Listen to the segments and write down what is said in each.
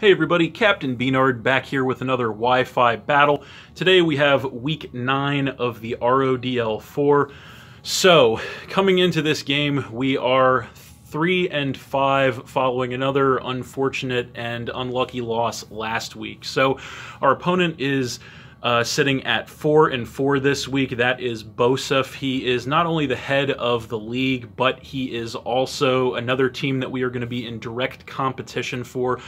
Hey everybody, Captain B-Nard back here with another Wi-Fi battle. Today we have week 9 of the RoDL4. So, coming into this game, we are 3-5 following another unfortunate and unlucky loss last week. So, our opponent is sitting at 4-4 this week. That is Bosef. He is not only the head of the league, but he is also another team that we are going to be in direct competition for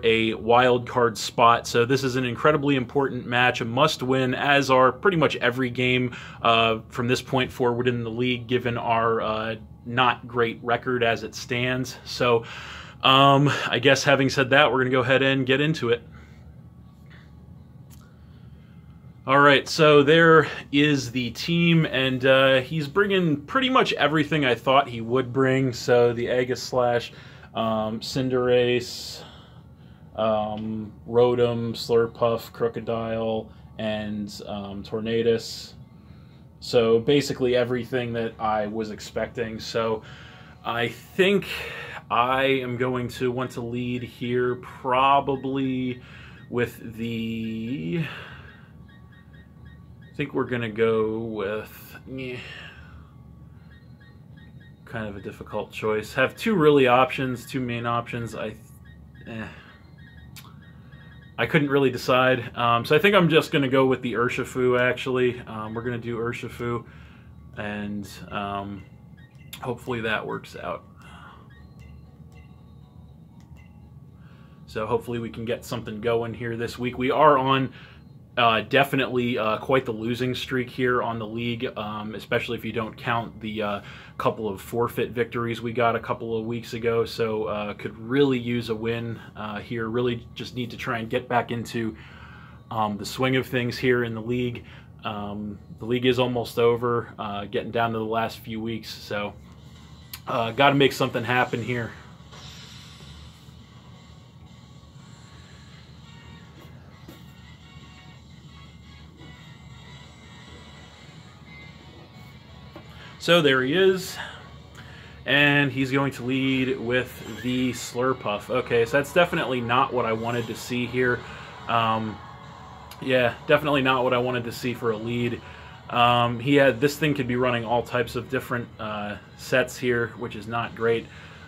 a wild card spot. So this is an incredibly important match, a must-win, as are pretty much every game from this point forward in the league, given our not great record as it stands. So I guess having said that, we're going to go ahead and get into it. Alright, so there is the team, and he's bringing pretty much everything I thought he would bring. So the Aegislash, Cinderace, Rotom, Slurpuff, Crocodile, and Tornadus. So basically everything that I was expecting. So I think I am going to want to lead here probably with the... I think we're going to go with kind of a difficult choice. Have two main options. I couldn't really decide. So I think I'm just going to go with the Urshifu, actually. We're going to do Urshifu, and hopefully that works out. So hopefully we can get something going here this week. We are on... definitely quite the losing streak here on the league, especially if you don't count the couple of forfeit victories we got a couple of weeks ago. So could really use a win here. Really just need to try and get back into the swing of things here in the league. The league is almost over, getting down to the last few weeks. So got to make something happen here. So there he is, and he's going to lead with the Slurpuff. Okay, so that's definitely not what I wanted to see here. Yeah, definitely not what I wanted to see for a lead. This thing could be running all types of different sets here, which is not great.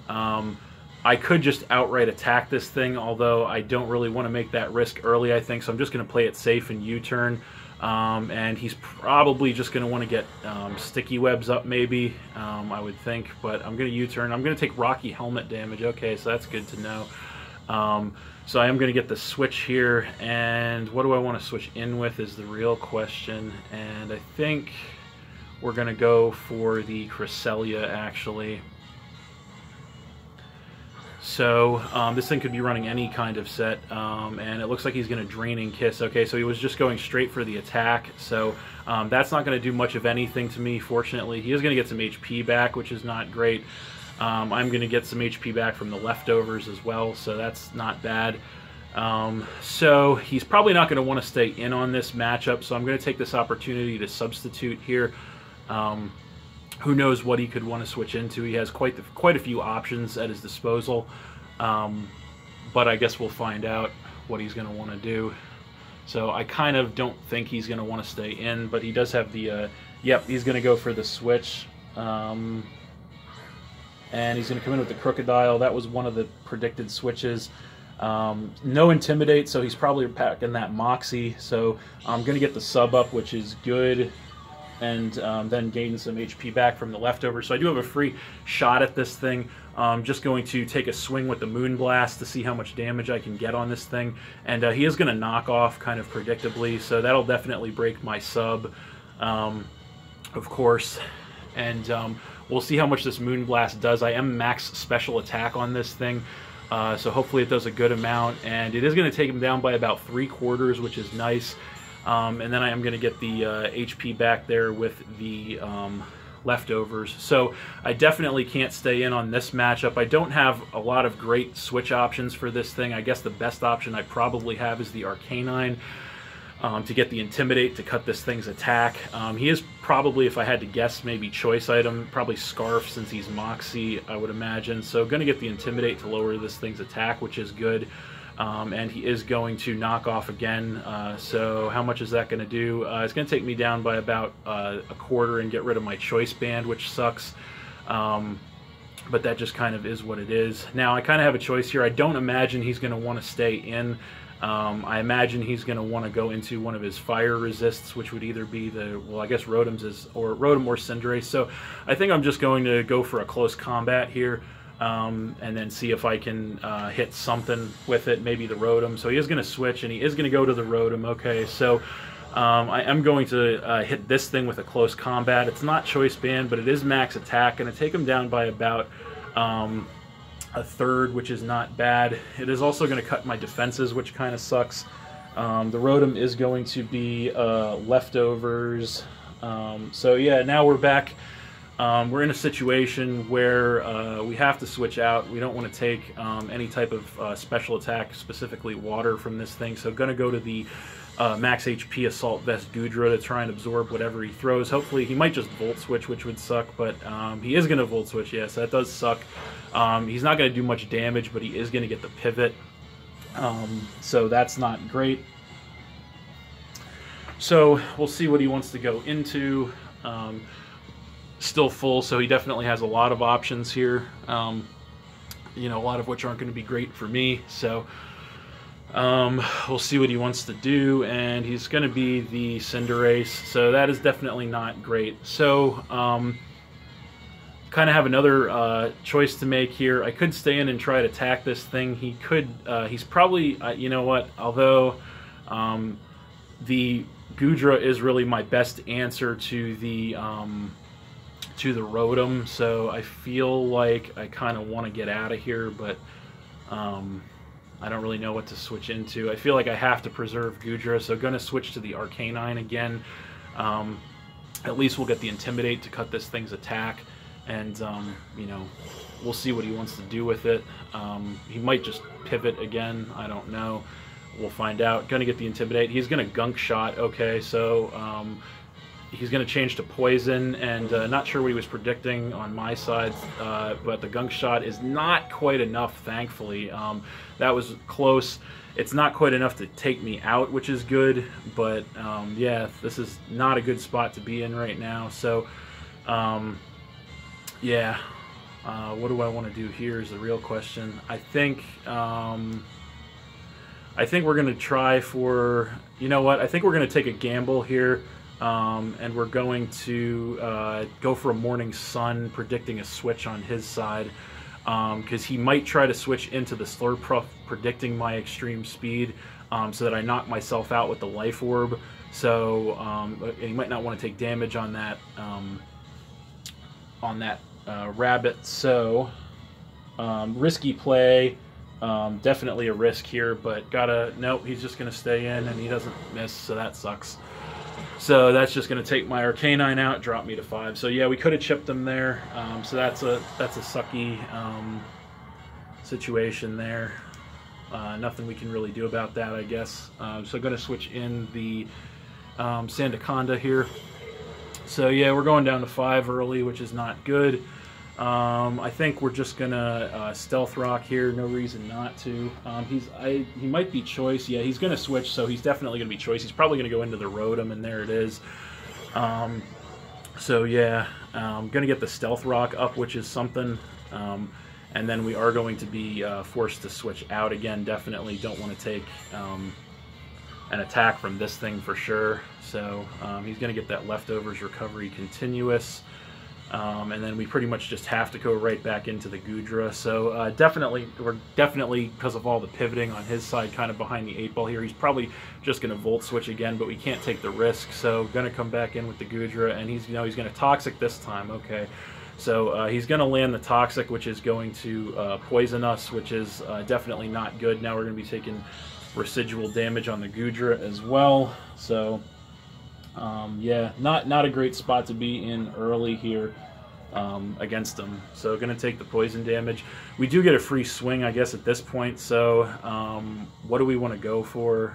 I could just outright attack this thing, although I don't really want to make that risk early, I think, so I'm just going to play it safe and U-turn. And he's probably just going to want to get sticky webs up, maybe, I would think, but I'm going to U-turn. I'm going to take Rocky Helmet damage. Okay, so that's good to know. So I am going to get the switch here, and what do I want to switch in with is the real question, and I think we're going to go for the Cresselia, actually. So this thing could be running any kind of set, and it looks like he's going to Draining Kiss. Okay, so he was just going straight for the attack, so that's not going to do much of anything to me, fortunately. He is going to get some HP back, which is not great. I'm going to get some HP back from the leftovers as well, so that's not bad. So he's probably not going to want to stay in on this matchup, so I'm going to take this opportunity to substitute here. Who knows what he could want to switch into. He has quite a few options at his disposal, but I guess we'll find out what he's going to want to do. So I kind of don't think he's going to want to stay in, but he does have the, yep, he's going to go for the switch, and he's going to come in with the Crocodile. That was one of the predicted switches. No Intimidate, so he's probably packing that Moxie, so I'm going to get the sub up, which is good. And then gain some HP back from the leftovers. So I do have a free shot at this thing. I'm just going to take a swing with the Moonblast to see how much damage I can get on this thing. And he is going to knock off kind of predictably, so that'll definitely break my sub, of course. And we'll see how much this Moonblast does. I am max special attack on this thing, so hopefully it does a good amount. And it is going to take him down by about 3/4, which is nice. And then I am going to get the HP back there with the leftovers. So I definitely can't stay in on this matchup. I don't have a lot of great switch options for this thing. I guess the best option I probably have is the Arcanine to get the Intimidate to cut this thing's attack. He is probably, if I had to guess, maybe choice item, probably Scarf since he's Moxie, I would imagine. So going to get the Intimidate to lower this thing's attack, which is good. and he is going to knock off again. So how much is that going to do? It's going to take me down by about a quarter and get rid of my choice band, which sucks. But that just kind of is what it is. Now, I kind of have a choice here. I don't imagine he's going to want to stay in. I imagine he's going to want to go into one of his fire resists, which would either be the, well, I guess Rotom's or Rotom or Cinderace. So I think I'm just going to go for a close combat here, and then see if I can hit something with it, maybe the Rotom. So he is going to switch, and he is going to go to the Rotom. Okay, so I am going to hit this thing with a close combat. It's not choice band, but it is max attack, and to take him down by about a third, which is not bad. It is also going to cut my defenses, which kind of sucks. The Rotom is going to be leftovers. So yeah, now we're back. We're in a situation where we have to switch out. We don't want to take any type of special attack, specifically water, from this thing. So going to go to the max HP Assault Vest Goodra to try and absorb whatever he throws. Hopefully, he might just Volt Switch, which would suck, but he is going to Volt Switch, yes, that does suck. He's not going to do much damage, but he is going to get the pivot, so that's not great. So we'll see what he wants to go into. Still full, so he definitely has a lot of options here, you know, a lot of which aren't going to be great for me, so we'll see what he wants to do, and he's going to be the Cinderace, so that is definitely not great. So kind of have another choice to make here. I could stay in and try to attack this thing. He could, he's probably, you know what, although the Goodra is really my best answer to the Rotom, so I feel like I kind of want to get out of here, but I don't really know what to switch into. I feel like I have to preserve Goodra, so going to switch to the Arcanine again. At least we'll get the Intimidate to cut this thing's attack, and you know, we'll see what he wants to do with it. He might just pivot again, I don't know. We'll find out. Going to get the Intimidate. He's going to Gunk Shot. Okay, so he's going to change to Poison, and not sure what he was predicting on my side, but the Gunk Shot is not quite enough, thankfully. That was close. It's not quite enough to take me out, which is good, but yeah, this is not a good spot to be in right now. So yeah, what do I want to do here is the real question. I think we're going to try for, you know what, I think we're going to take a gamble here. And we're going to go for a Morning Sun, predicting a switch on his side, because he might try to switch into the Slurpuff, predicting my extreme speed, so that I knock myself out with the Life Orb. So he might not want to take damage on that rabbit. So risky play, definitely a risk here, but nope, he's just gonna stay in, and he doesn't miss, so that sucks. So that's just going to take my Arcanine out, drop me to 5. So yeah, we could have chipped him there. So that's a sucky situation there. Nothing we can really do about that, I guess. So going to switch in the Sandaconda here. So yeah, we're going down to 5 early, which is not good. I think we're just gonna Stealth Rock here. No reason not to. He might be choice. Yeah, he's gonna switch, so he's definitely gonna be choice. He's probably gonna go into the Rotom, and there it is. So yeah, gonna get the Stealth Rock up, which is something. And then we are going to be forced to switch out again. Definitely don't want to take an attack from this thing for sure. So he's gonna get that Leftovers Recovery Continuous. And then we pretty much just have to go right back into the Goodra. So we're definitely, because of all the pivoting on his side, kind of behind the 8-ball here. He's probably just going to Volt Switch again, but we can't take the risk. So going to come back in with the Goodra, and he's going to Toxic this time. Okay, so he's going to land the Toxic, which is going to poison us, which is definitely not good. Now we're going to be taking residual damage on the Goodra as well. So yeah, not a great spot to be in early here against them. So going to take the poison damage. We do get a free swing, I guess, at this point. So what do we want to go for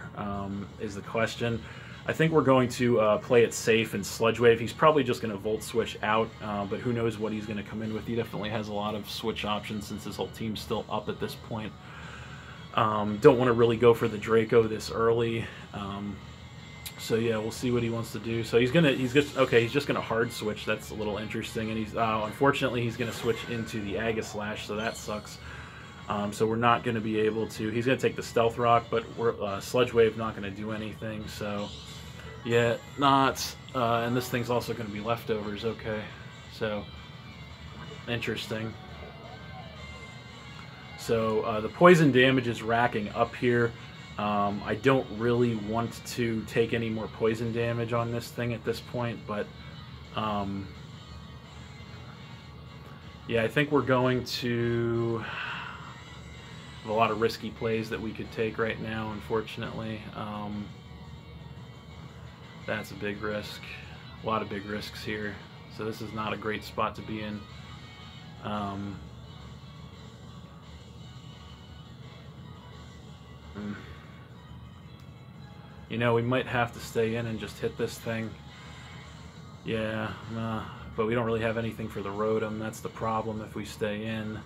is the question. I think we're going to play it safe and Sludge Wave. He's probably just going to Volt Switch out, but who knows what he's going to come in with. He definitely has a lot of switch options since his whole team's still up at this point. Don't want to really go for the Draco this early. So yeah, we'll see what he wants to do. So he's just gonna hard switch. That's a little interesting. And he's unfortunately he's gonna switch into the Aegislash, so that sucks. So we're not gonna be able to. He's gonna take the Stealth Rock, but Sludge Wave not gonna do anything. So yeah, not. And this thing's also gonna be leftovers. Okay, so interesting. So the poison damage is racking up here. I don't really want to take any more poison damage on this thing at this point, but yeah, I think we're going to have a lot of risky plays that we could take right now, unfortunately. That's a big risk. A lot of big risks here. So this is not a great spot to be in. You know, we might have to stay in and just hit this thing. Yeah, but we don't really have anything for the Rotom. That's the problem if we stay in.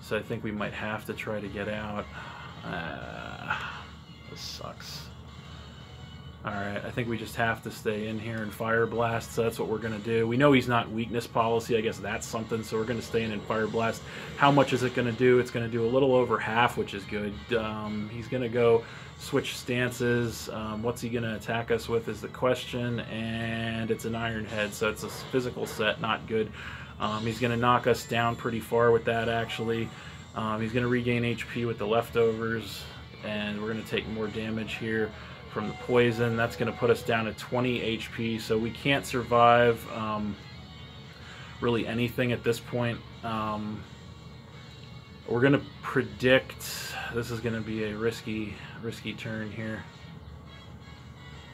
So I think we might have to try to get out. This sucks. Alright, I think we just have to stay in here and Fire Blast, so that's what we're going to do. We know he's not Weakness Policy, I guess that's something, so we're going to stay in and Fire Blast. How much is it going to do? It's going to do a little over half, which is good. He's going to go switch stances. What's he going to attack us with is the question, and it's an Iron Head, so it's a physical set, not good. He's going to knock us down pretty far with that, actually. He's going to regain HP with the leftovers, and we're going to take more damage here from the poison. That's going to put us down to 20 HP, so we can't survive really anything at this point. We're going to predict, this is going to be a risky turn here.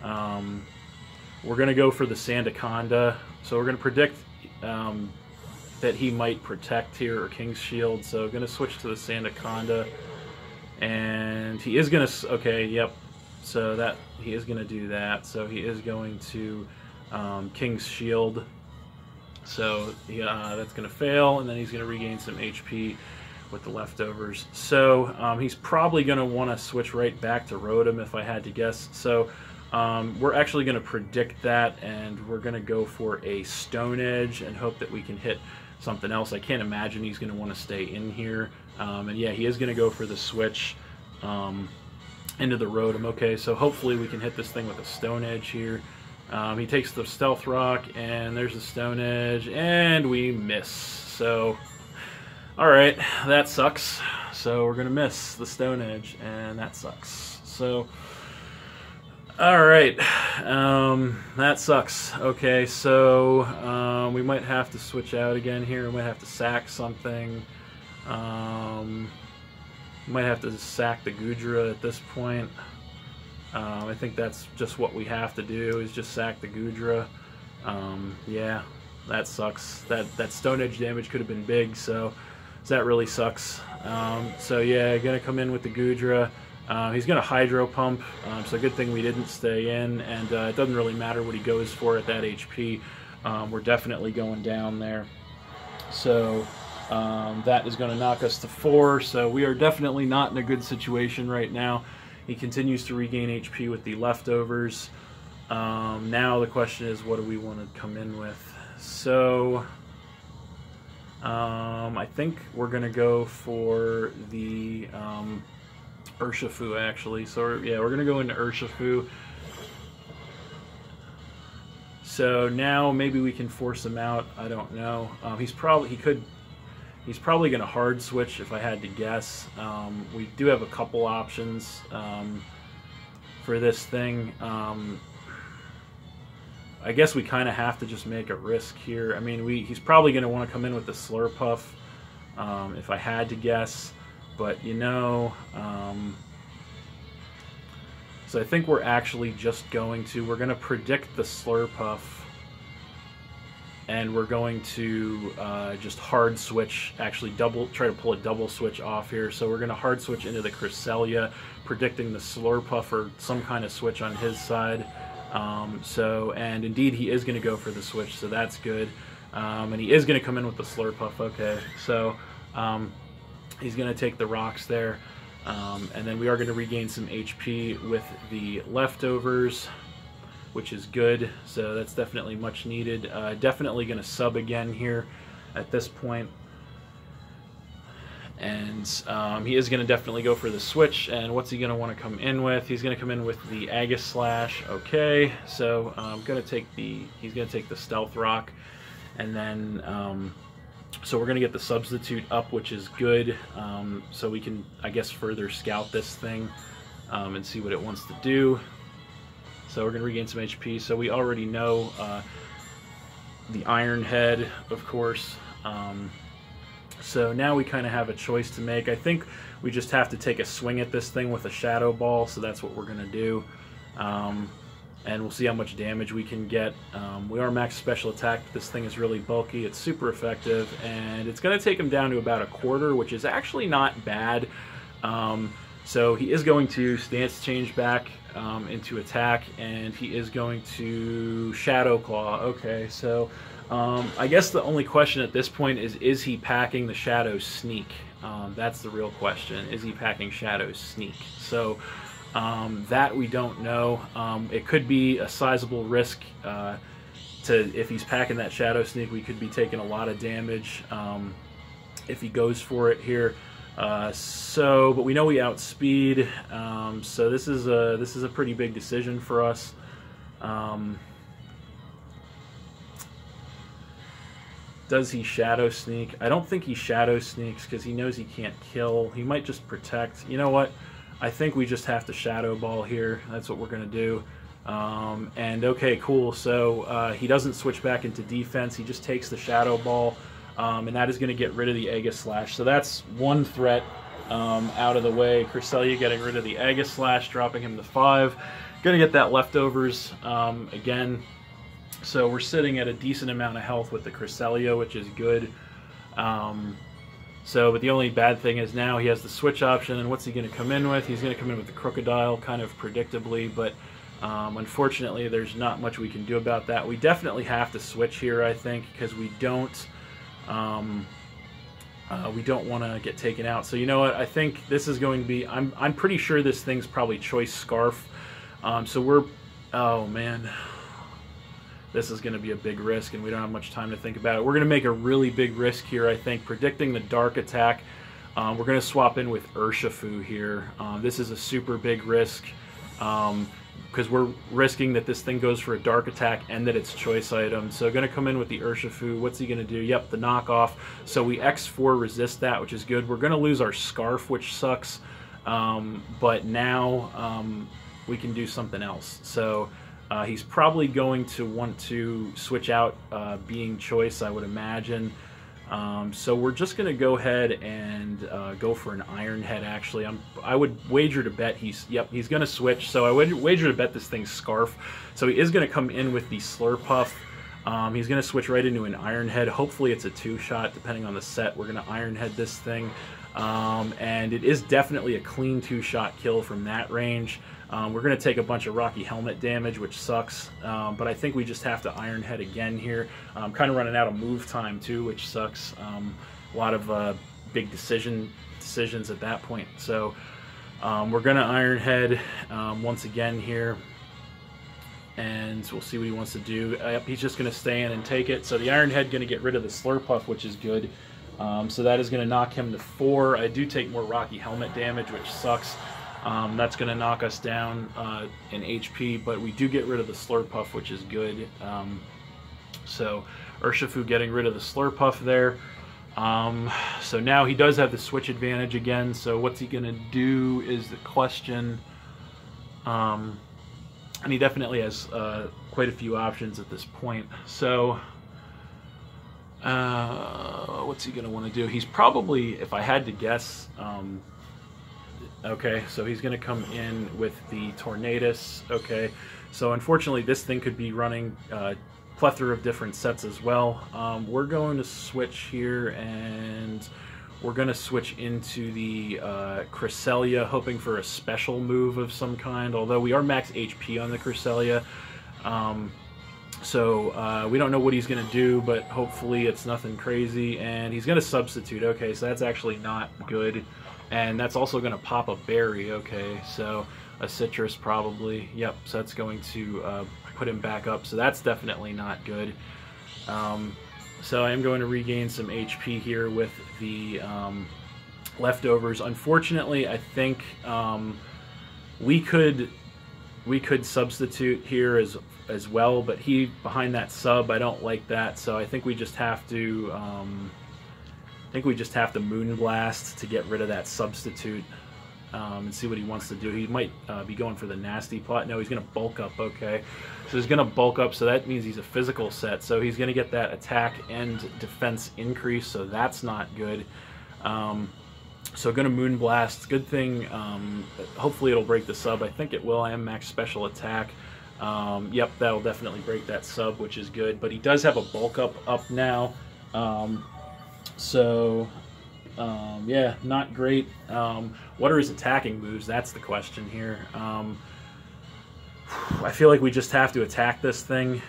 We're going to go for the Sandaconda, so we're going to predict that he might protect here, or King's Shield, so going to switch to the Sandaconda, and he is going to, okay, yep. So that he is going to do that. So he is going to King's Shield. So that's going to fail, and then he's going to regain some HP with the leftovers. So he's probably going to want to switch right back to Rotom if I had to guess. So we're actually going to predict that, and we're going to go for a Stone Edge and hope that we can hit something else. I can't imagine he's going to want to stay in here. And yeah, he is going to go for the switch. Into the Rotom. Okay, so hopefully we can hit this thing with a Stone Edge here. He takes the Stealth Rock, and there's the Stone Edge, and we miss. So, alright, that sucks. So we're going to miss the Stone Edge, and that sucks. So, alright, that sucks. Okay, so we might have to switch out again here. We might have to sack something. Might have to sack the Goodra at this point. I think that's just what we have to do, is just sack the Goodra. Yeah, that sucks. That Stone Edge damage could have been big, so that really sucks. So yeah, gonna come in with the Goodra. He's gonna Hydro Pump, so good thing we didn't stay in, and it doesn't really matter what he goes for at that HP. We're definitely going down there. So that is going to knock us to 4, so we are definitely not in a good situation right now. He continues to regain HP with the leftovers. Now the question is, what do we want to come in with? So I think we're going to go for the Urshifu, actually. So yeah, we're going to go into Urshifu. So now maybe we can force him out. I don't know. He's probably going to hard switch if I had to guess. We do have a couple options for this thing. I guess we kind of have to just make a risk here. I mean, he's probably going to want to come in with the Slurpuff if I had to guess. But, you know, so I think we're actually just going to, we're going to predict the Slurpuff. And we're going to just hard switch, actually try to pull a double switch off here. So we're going to hard switch into the Cresselia, predicting the Slurpuff or some kind of switch on his side. And indeed he is going to go for the switch, so that's good. And he is going to come in with the Slurpuff. Okay, so He's going to take the rocks there. And then we are going to regain some HP with the leftovers, which is good. So that's definitely much needed. Definitely going to sub again here at this point. And he is going to definitely go for the switch. And what's he going to want to come in with? He's going to come in with the Aegis Slash. Okay, so he's going to take the Stealth Rock. And then so we're going to get the substitute up, which is good. So we can, I guess, further scout this thing and see what it wants to do. So we're going to regain some HP. So we already know the Iron Head, of course. So now we kind of have a choice to make. I think we just have to take a swing at this thing with a Shadow Ball. So that's what we're going to do. And we'll see how much damage we can get. We are max special attack. This thing is really bulky. It's super effective. And it's going to take him down to about a quarter, which is actually not bad. So he is going to stance change back into attack. And he is going to Shadow Claw. Okay, so I guess the only question at this point is he packing the Shadow Sneak? That's the real question. Is he packing Shadow Sneak? So that we don't know. It could be a sizable risk if he's packing that Shadow Sneak. We could be taking a lot of damage if he goes for it here. But we know we outspeed. So this is a pretty big decision for us. Does he Shadow Sneak? I don't think he Shadow Sneaks because he knows he can't kill. He might just protect. You know what? I think we just have to Shadow Ball here. That's what we're going to do. And okay, cool. So he doesn't switch back into defense. He just takes the Shadow Ball. And that is going to get rid of the Aegis Slash. So that's one threat out of the way. Cresselia getting rid of the Aegis Slash, dropping him to 5. Going to get that leftovers again. So we're sitting at a decent amount of health with the Cresselia, which is good. But the only bad thing is now he has the switch option, and what's he going to come in with? He's going to come in with the Crocodile, kind of predictably, but unfortunately there's not much we can do about that. We definitely have to switch here, I think, because we don't want to get taken out. So you know what? I think this is going to be... I'm pretty sure this thing's probably Choice Scarf. So we're... Oh, man. This is going to be a big risk, and we don't have much time to think about it. We're going to make a really big risk here, I think, predicting the Dark Attack. We're going to swap in with Urshifu here. This is a super big risk because we're risking that this thing goes for a Dark Attack and that it's choice item. So going to come in with the Urshifu. What's he going to do? Yep, the knockoff. So we X4 resist that, which is good. We're going to lose our Scarf, which sucks. But now we can do something else. So... he's probably going to want to switch out being choice, I would imagine. So we're just going to go ahead and go for an Iron Head, actually. I would wager to bet he's going to switch. So I would wager to bet this thing's Scarf. So he is going to come in with the Slurpuff. He's going to switch right into an Iron Head. Hopefully it's a 2-shot, depending on the set. We're going to Iron Head this thing. And it is definitely a clean 2-shot kill from that range. We're going to take a bunch of Rocky Helmet damage, which sucks, but I think we just have to Iron Head again here. I'm kind of running out of move time too, which sucks. A lot of big decisions at that point. So we're going to Iron Head once again here, and we'll see what he wants to do. He's just going to stay in and take it. So the Iron Head going to get rid of the Slurpuff, which is good. So that is going to knock him to 4. I do take more Rocky Helmet damage, which sucks. That's going to knock us down in HP, but we do get rid of the Slurpuff, which is good. So Urshifu getting rid of the Slurpuff there. So now he does have the switch advantage again, so what's he going to do is the question. And he definitely has quite a few options at this point. So what's he going to want to do? He's probably, if I had to guess... okay, so he's going to come in with the Tornadus. Okay, so unfortunately this thing could be running a plethora of different sets as well. We're going to switch here, and we're going to switch into the Cresselia, hoping for a special move of some kind, although we are max HP on the Cresselia. So we don't know what he's going to do, but hopefully it's nothing crazy. And he's going to substitute. Okay, so that's actually not good. And that's also going to pop a berry. Okay, so a citrus probably. Yep, so that's going to put him back up. So that's definitely not good. So I am going to regain some HP here with the leftovers. Unfortunately, I think we could substitute here as well, but he behind that sub, I don't like that. So I think we just have to Moonblast to get rid of that substitute and see what he wants to do. He might be going for the nasty plot. No, he's going to bulk up. Okay, so he's going to bulk up, so that means he's a physical set. So he's going to get that attack and defense increase, so that's not good. So going to Moonblast. Good thing, hopefully it'll break the sub. I think it will. I am max special attack. Yep, that'll definitely break that sub, which is good. But he does have a bulk up now. Yeah, not great. What are his attacking moves? That's the question here. I feel like we just have to attack this thing.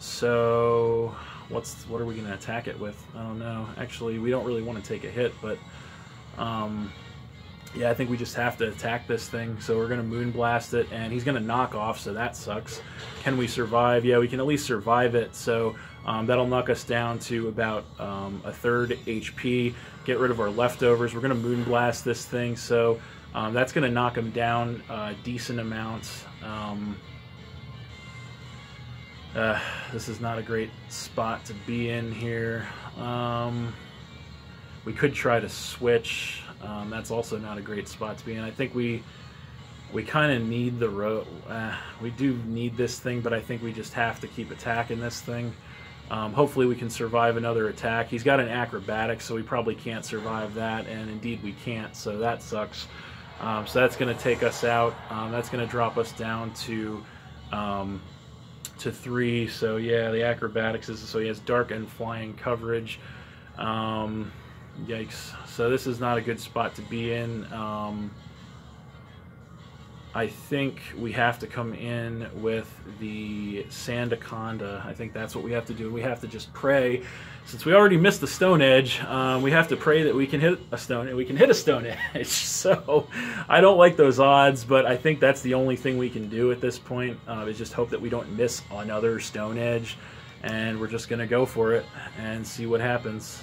So what are we going to attack it with? I don't know. Actually, we don't really want to take a hit, but yeah, I think we just have to attack this thing. So we're going to Moonblast it, and he's going to knock off, so that sucks. Can we survive? Yeah, we can at least survive it. So that'll knock us down to about a third HP. Get rid of our leftovers. We're going to Moonblast this thing, so that's going to knock him down a decent amount. This is not a great spot to be in here. We could try to switch. That's also not a great spot to be in. I think we kind of need the we do need this thing, but I think we just have to keep attacking this thing. Hopefully we can survive another attack. He's got an acrobatics, so we probably can't survive that, and indeed we can't, so that sucks. So that's going to take us out. That's going to drop us down to 3. So yeah, the acrobatics is, so he has dark and flying coverage. Yikes. So this is not a good spot to be in. I think we have to come in with the Sandaconda. I think that's what we have to do. We have to just pray. Since we already missed the Stone Edge, we have to pray that we can hit a Stone Edge. So I don't like those odds, but I think that's the only thing we can do at this point, is just hope that we don't miss another Stone Edge. And we're just going to go for it and see what happens.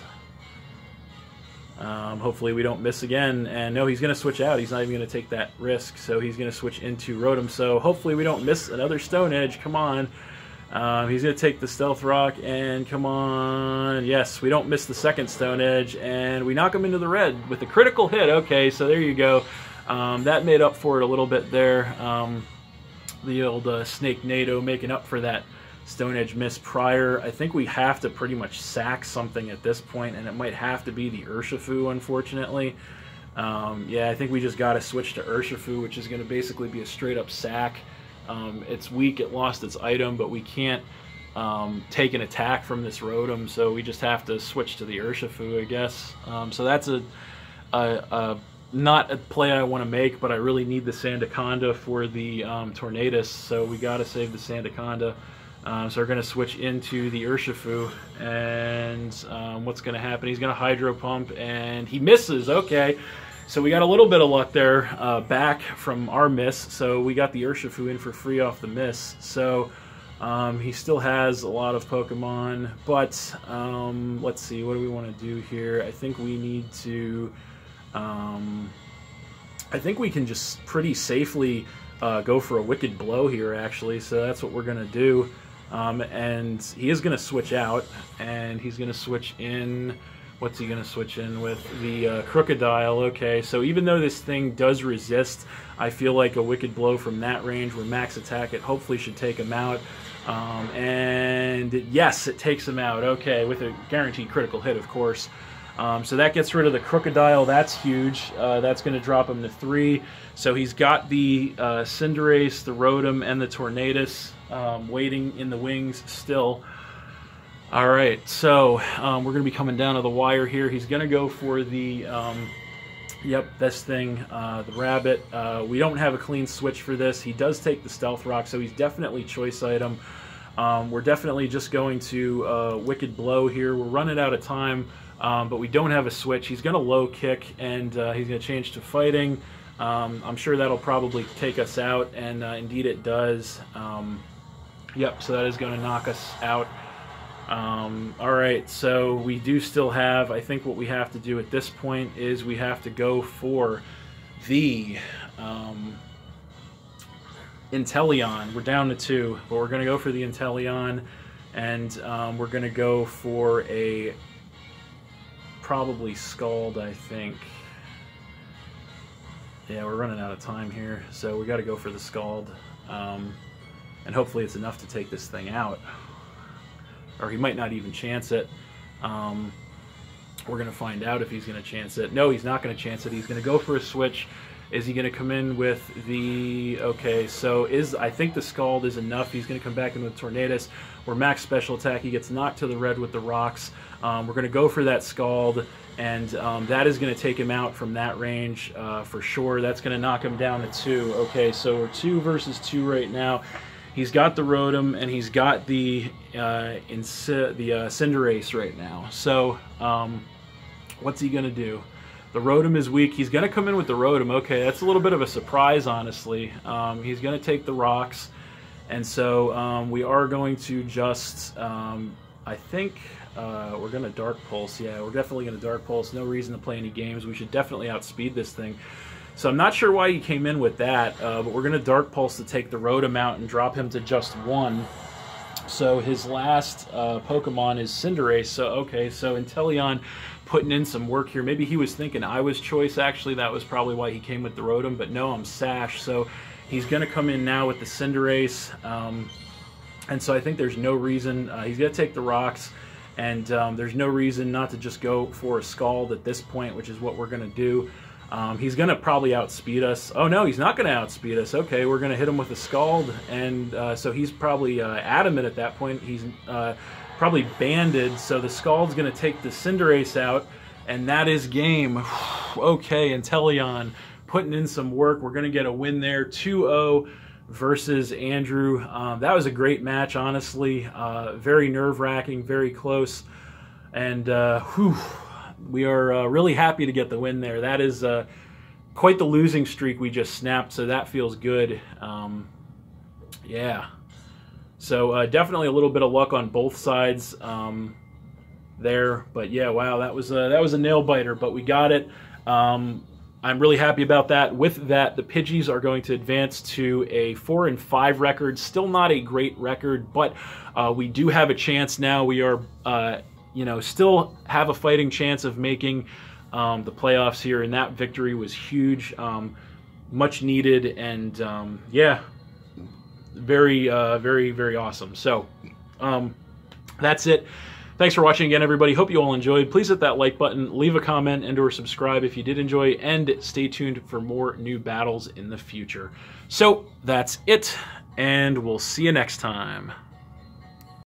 Hopefully we don't miss again. And no, he's going to switch out. He's not even going to take that risk. So he's going to switch into Rotom. So hopefully we don't miss another Stone Edge. Come on. He's going to take the Stealth Rock. And come on. Yes, we don't miss the second Stone Edge. And we knock him into the red with a critical hit. Okay, so there you go. That made up for it a little bit there. The old Snake NATO making up for that Stone Edge miss prior. I think we have to pretty much sack something at this point, and it might have to be the Urshifu, unfortunately. Yeah, I think we just got to switch to Urshifu, which is going to basically be a straight-up sack. It's weak, it lost its item, but we can't take an attack from this Rotom, so we just have to switch to the Urshifu, I guess. So that's not a play I want to make, but I really need the Sandaconda for the Tornadus, so we got to save the Sandaconda. So we're going to switch into the Urshifu, and what's going to happen? He's going to Hydro Pump, and he misses. Okay, so we got a little bit of luck there back from our miss, so we got the Urshifu in for free off the miss. So he still has a lot of Pokemon, but let's see, what do we want to do here? I think we need to... I think we can just pretty safely go for a Wicked Blow here, actually, so that's what we're going to do. And he is going to switch out, and he's going to switch in... What's he going to switch in with? The Crocodile. Okay, so even though this thing does resist, I feel like a Wicked Blow from that range where max attack it hopefully should take him out. And yes, it takes him out. Okay, with a guaranteed critical hit, of course. So that gets rid of the Crocodile. That's huge. That's going to drop him to 3. So he's got the Cinderace, the Rotom, and the Tornadus waiting in the wings still. All right, so we're going to be coming down to the wire here. He's going to go for the, yep, this thing, the Rabbit. We don't have a clean switch for this. He does take the Stealth Rock, so he's definitely choice item. We're definitely just going to Wicked Blow here. We're running out of time, but we don't have a switch. He's going to low kick, and he's going to change to fighting. I'm sure that'll probably take us out, and indeed it does. Yep, so that is going to knock us out. Alright, so we do still have, I think what we have to do at this point is we have to go for the Inteleon. We're down to 2, but we're going to go for the Inteleon, and we're going to go for a probably Scald, I think. Yeah, we're running out of time here, so we got to go for the Scald, and hopefully it's enough to take this thing out. Or he might not even chance it. We're going to find out if he's going to chance it. No, he's not going to chance it. He's going to go for a switch. Is he going to come in with the... Okay, so I think the Scald is enough. He's going to come back in with Tornadus. We're max special attack. He gets knocked to the red with the rocks. We're going to go for that Scald, and that is going to take him out from that range for sure. That's going to knock him down to 2. Okay, so we're 2 versus 2 right now. He's got the Rotom, and he's got the Cinderace right now. So, what's he going to do? The Rotom is weak. He's going to come in with the Rotom. Okay, that's a little bit of a surprise, honestly. He's going to take the rocks. And so, we are going to just, I think, we're going to Dark Pulse. Yeah, we're definitely going to Dark Pulse. No reason to play any games. We should definitely outspeed this thing. So I'm not sure why he came in with that, but we're going to Dark Pulse to take the Rotom out and drop him to just 1. So his last Pokemon is Cinderace. So, okay, so Inteleon putting in some work here. Maybe he was thinking I was choice, actually. That was probably why he came with the Rotom, but no, I'm Sash. So he's going to come in now with the Cinderace. And so I think there's no reason. He's going to take the rocks, and there's no reason not to just go for a Scald at this point, which is what we're going to do. He's going to probably outspeed us. Oh, no, he's not going to outspeed us. Okay, we're going to hit him with a Scald, and so he's probably adamant at that point. He's probably banded, so the Scald's going to take the Cinderace out, and that is game. Okay, Inteleon putting in some work. We're going to get a win there, 2-0 versus Andrew. That was a great match, honestly. Very nerve-wracking, very close, and we are really happy to get the win there. That is quite the losing streak we just snapped, so that feels good. Yeah. So definitely a little bit of luck on both sides there. But yeah, wow, that was a nail-biter, but we got it. I'm really happy about that. With that, the Pidgeys are going to advance to a 4-5 record. Still not a great record, but we do have a chance now. We are... you know, still have a fighting chance of making the playoffs here, and that victory was huge, much needed, and yeah, very, very awesome. So that's it. Thanks for watching again, everybody. Hope you all enjoyed. Please hit that like button, leave a comment, and or subscribe if you did enjoy, and stay tuned for more new battles in the future. So that's it, and we'll see you next time.